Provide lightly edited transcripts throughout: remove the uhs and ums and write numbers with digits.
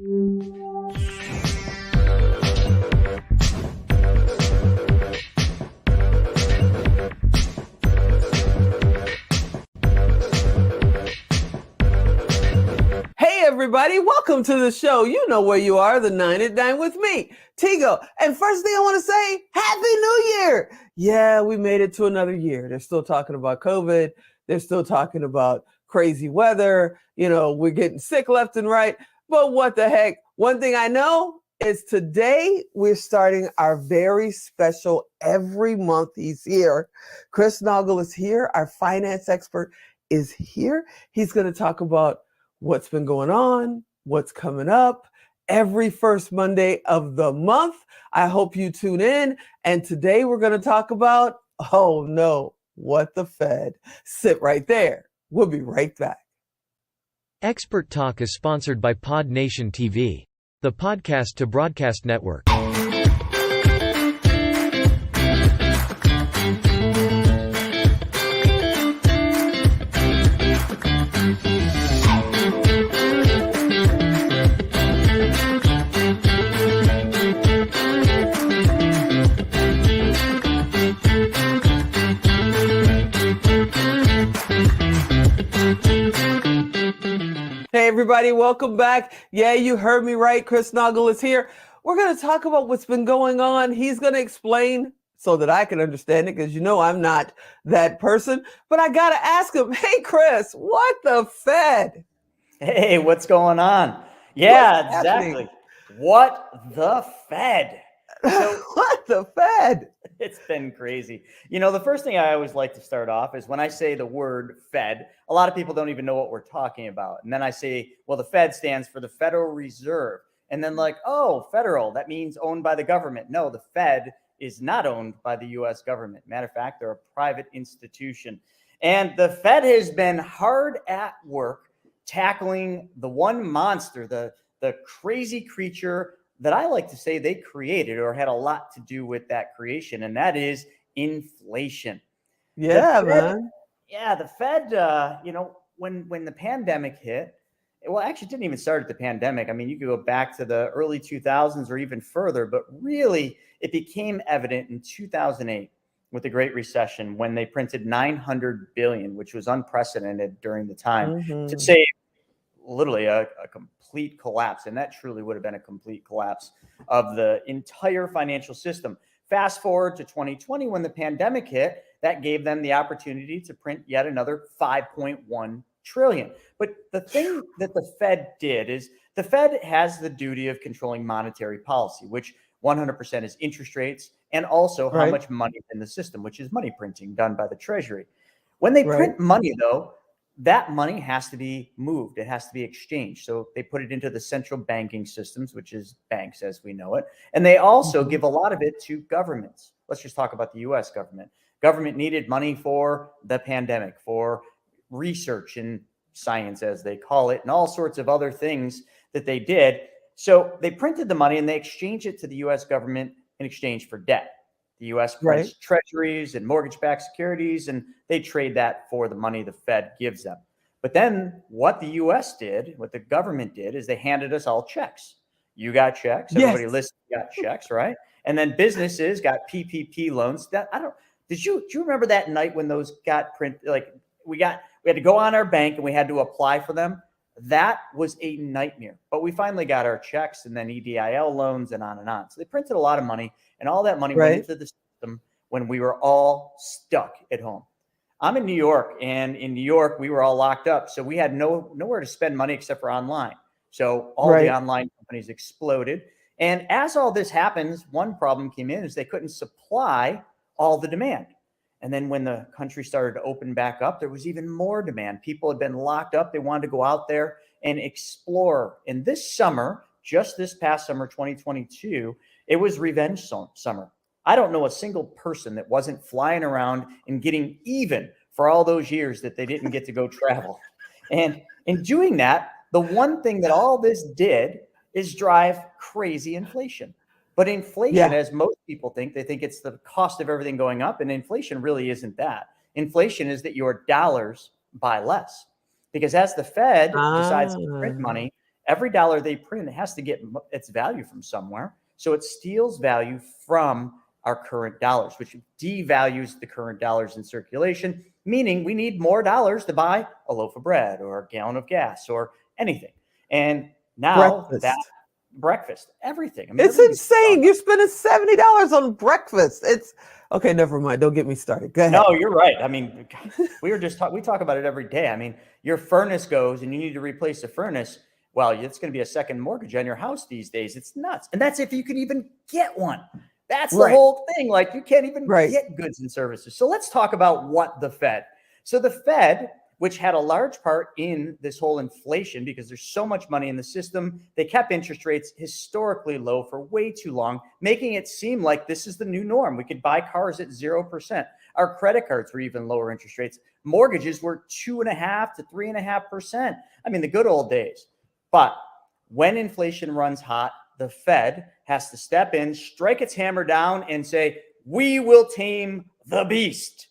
Hey everybody, welcome to the show. You know where you are, the 9 at 9 with me, Tigo. And first thing I want to say, Happy New Year! Yeah, we made it to another year. They're still talking about COVID. They're still talking about crazy weather. You know, we're getting sick left and right. But what the heck? One thing I know is today we're starting our very special every month. He's here. Chris Naugle is here. Our finance expert is here. He's going to talk about what's been going on, what's coming up every first Monday of the month. I hope you tune in. And today we're going to talk about, oh no, what the Fed. Sit right there. We'll be right back. Expert Talk is sponsored by Pod Nation TV, the podcast to broadcast network. Hey everybody, welcome back. Yeah, you heard me right. Chris Naugle is here. We're going to talk about what's been going on. He's going to explain so that I can understand it, because you know I'm not that person. But I got to ask him, hey Chris, what the Fed? Hey, what's going on? Yeah, What's exactly. happening? What the Fed? So What the Fed? it's been crazy. You know, the first thing I always like to start off is when I say the word Fed, a lot of people don't even know what we're talking about. And then I say, well, the Fed stands for the Federal Reserve. And then like, oh, federal, that means owned by the government. No, the Fed is not owned by the U.S. government. Matter of fact, they're a private institution. And the Fed has been hard at work tackling the one monster, the crazy creature that I like to say they created or had a lot to do with that creation, and that is inflation. Yeah, The Fed- man. Yeah, the Fed, you know, when the pandemic hit, well, actually it didn't even start at the pandemic. I mean, you could go back to the early 2000s or even further, but really it became evident in 2008 with the Great Recession when they printed 900 billion, which was unprecedented during the time, to Mhm. save literally a complete collapse. And that truly would have been a complete collapse of the entire financial system. Fast forward to 2020, when the pandemic hit, that gave them the opportunity to print yet another 5.1 trillion. But the thing that the Fed did is the Fed has the duty of controlling monetary policy, which 100% is interest rates and also how Right. much money is in the system, which is money printing done by the Treasury. When they Right. print money, though, that money has to be moved. It has to be exchanged. So they put it into the central banking systems, which is banks as we know it. And they also Mhm. give a lot of it to governments. Let's just talk about the US government. Government needed money for the pandemic, for research and science, as they call it, and all sorts of other things that they did. So they printed the money and they exchanged it to the US government in exchange for debt. The US prints Right. treasuries and mortgage-backed securities, and they trade that for the money the Fed gives them. But then what the US did, what the government did, is they handed us all checks. You got checks. Everybody Yes. listening got checks, right? And then businesses got PPP loans. That do you remember that night when those got printed? Like we had to go on our bank and we had to apply for them. That was a nightmare. But we finally got our checks and then EDIL loans and on and on. So they printed a lot of money, and all that money went Right. into the system when we were all stuck at home. I'm in New York, and in New York, we were all locked up. So we had nowhere to spend money except for online. So all the Right. online companies exploded. And as all this happens, one problem came in is they couldn't supply all the demand. And then when the country started to open back up, there was even more demand. People had been locked up. They wanted to go out there and explore. And this summer, just this past summer, 2022, it was revenge summer. I don't know a single person that wasn't flying around and getting even for all those years that they didn't get to go travel. And in doing that, the one thing that all this did is drive crazy inflation. But inflation, Yeah. as most people think, they think it's the cost of everything going up. And inflation really isn't that. Inflation is that your dollars buy less. Because as the Fed decides to print Ah. money, Every dollar they print, it has to get its value from somewhere. So it steals value from our current dollars, which devalues the current dollars in circulation, meaning we need more dollars to buy a loaf of bread or a gallon of gas or anything. And now that breakfast, everything. I mean, it's insane. You're spending $70 on breakfast. It's okay. Never mind. Don't get me started. Go ahead. No, you're right. I mean, we talk about it every day. I mean, your furnace goes and you need to replace the furnace. Well, it's going to be a second mortgage on your house these days. It's nuts. And that's if you could even get one. That's the whole thing. Like, you can't even get goods and services. So let's talk about what the Fed. So the Fed, which had a large part in this whole inflation because there's so much money in the system, they kept interest rates historically low for way too long, making it seem like this is the new norm. We could buy cars at 0%. Our credit cards were even lower interest rates. Mortgages were 2.5% to 3.5%. I mean, the good old days. But when inflation runs hot, the Fed has to step in, strike its hammer down, and say, we will tame the beast.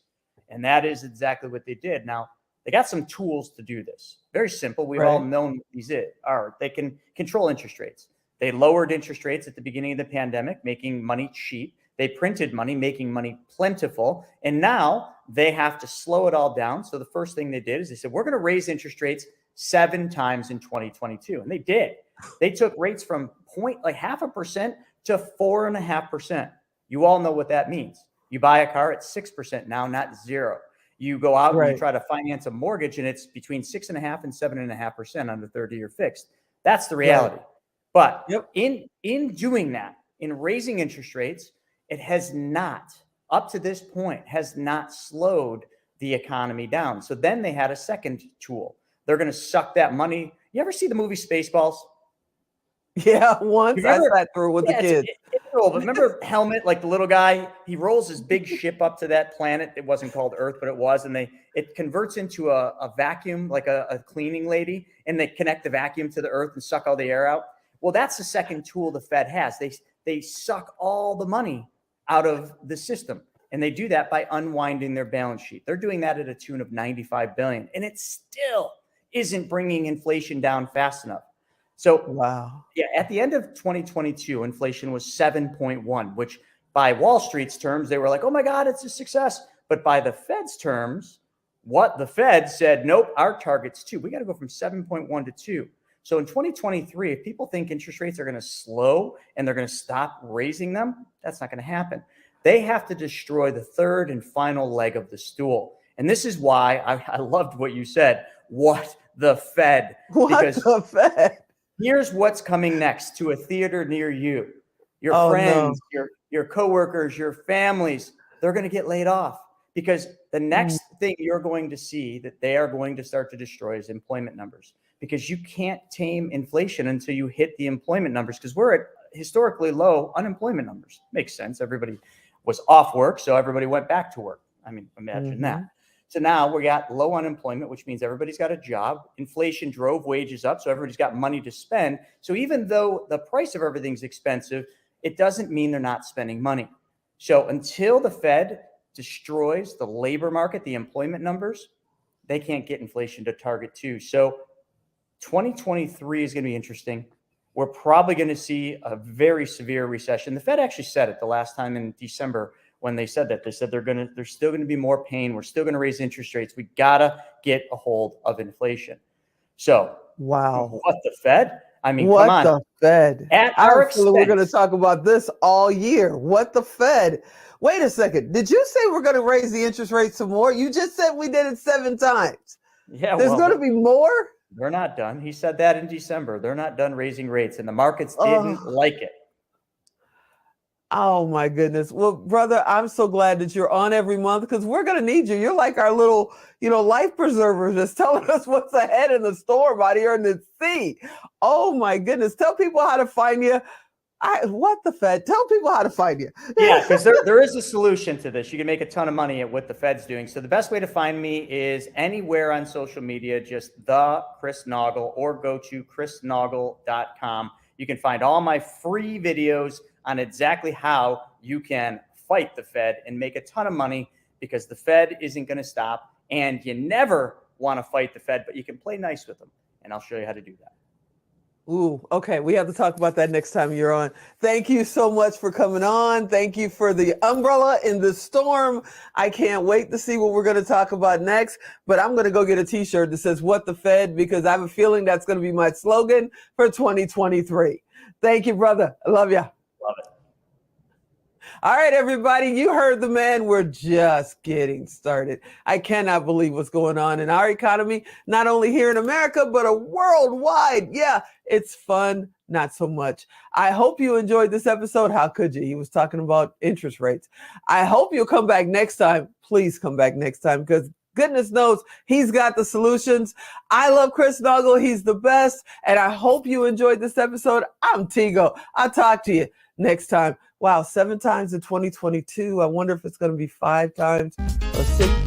And that is exactly what they did. Now, they got some tools to do this. Very simple. We've all known what these are. They can control interest rates. They lowered interest rates at the beginning of the pandemic, making money cheap. They printed money, making money plentiful. And now they have to slow it all down. So the first thing they did is they said, we're going to raise interest rates 7 times in 2022. And they did. They took rates from 0.5% to 4.5%. You all know what that means. You buy a car at 6% now, not 0. You go out and you try to finance a mortgage and it's between 6.5% and 7.5% on the 30-year fixed. That's the reality. But in doing that, in raising interest rates, it has not, up to this point, has not slowed the economy down. So then they had a second tool. They're going to suck that money. You ever see the movie Spaceballs? Yeah, once I sat through with the kids. It's cool, but remember Helmet, like the little guy, he rolls his big ship up to that planet. It wasn't called Earth, but it was. And it converts into a vacuum, like a cleaning lady, and they connect the vacuum to the Earth and suck all the air out. Well, that's the second tool the Fed has. They suck all the money out of the system. And they do that by unwinding their balance sheet. They're doing that at a tune of $95 billion. And it still isn't bringing inflation down fast enough. So, at the end of 2022, inflation was 7.1, which by Wall Street's terms, they were like, oh my God, it's a success. But by the Fed's terms, what the Fed said, nope, our target's 2. We got to go from 7.1 to 2. So in 2023, if people think interest rates are going to slow and they're going to stop raising them, that's not going to happen. They have to destroy the third and final leg of the stool. And this is why I loved what you said. What the Fed? What the Fed? Here's what's coming next to a theater near you. Your friends, your coworkers, your families, they're going to get laid off because the next thing you're going to see that they are going to start to destroy is employment numbers, because you can't tame inflation until you hit the employment numbers, because we're at historically low unemployment numbers. Makes sense. Everybody was off work, so everybody went back to work. I mean, imagine that. So now we got low unemployment, which means everybody's got a job. Inflation drove wages up, so everybody's got money to spend. So even though the price of everything's expensive, it doesn't mean they're not spending money. So until the Fed destroys the labor market, the employment numbers, they can't get inflation to target 2. So 2023 is going to be interesting. We're probably going to see a very severe recession. The Fed actually said it the last time in December when they said that. They said there's still going to be more pain. We're still going to raise interest rates. We got to get a hold of inflation. So, what the Fed? I mean, what come on. the Fed? At our expense. We're going to talk about this all year. What the Fed? Wait a second. Did you say we're going to raise the interest rate some more? You just said we did it 7 times. Yeah, there's going to be more. They're not done. He said that in December. They're not done raising rates, and the markets didn't like it. Oh my goodness. Well, brother, I'm so glad that you're on every month, because we're going to need you. You're like our little, life preserver, just telling us what's ahead in the storm out here in the sea. Oh my goodness. Tell people how to find you. What the Fed? Tell people how to find you. Yeah, because there is a solution to this. You can make a ton of money at what the Fed's doing. So the best way to find me is anywhere on social media, just the Chris Naugle, or go to chrisnaugle.com. You can find all my free videos on exactly how you can fight the Fed and make a ton of money, because the Fed isn't going to stop, and you never want to fight the Fed, but you can play nice with them. And I'll show you how to do that. Ooh, okay. We have to talk about that next time you're on. Thank you so much for coming on. Thank you for the umbrella in the storm. I can't wait to see what we're going to talk about next, but I'm going to go get a t-shirt that says "What the Fed," because I have a feeling that's going to be my slogan for 2023. Thank you, brother. I love you. Love it. All right, everybody, you heard the man. We're just getting started. I cannot believe what's going on in our economy, not only here in America, but a worldwide. Yeah, it's fun, not so much. I hope you enjoyed this episode. How could you? He was talking about interest rates. I hope you'll come back next time. Please come back next time, because goodness knows he's got the solutions. I love Chris Naugle. He's the best. And I hope you enjoyed this episode. I'm Tigo. I'll talk to you next time. Wow, 7 times in 2022. I wonder if it's going to be 5 times or 6